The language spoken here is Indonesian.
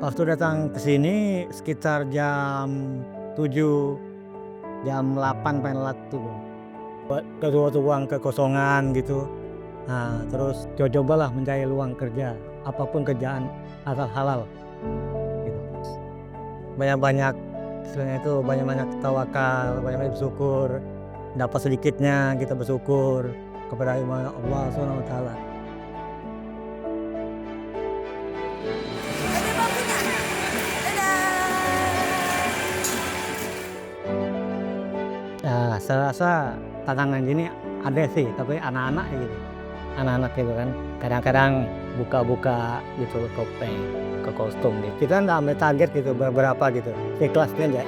Waktu datang ke sini sekitar jam 7, jam 8 pengen lat tuh. Ke suatu ruang kekosongan gitu. Nah, terus cobalah mencari luang kerja, apapun kerjaan asal halal gitu. Banyak-banyak istilahnya itu banyak-banyak tawakal, banyak-banyak bersyukur. Dapat sedikitnya kita bersyukur kepada Allah Subhanahu wa taala. Ya, saya rasa tantangan gini ada sih, tapi anak-anak gitu. Anak-anak gitu kan, kadang-kadang buka-buka gitu topeng, ke kostum gitu. Kita nggak ambil target gitu berapa gitu, ikhlasnya aja.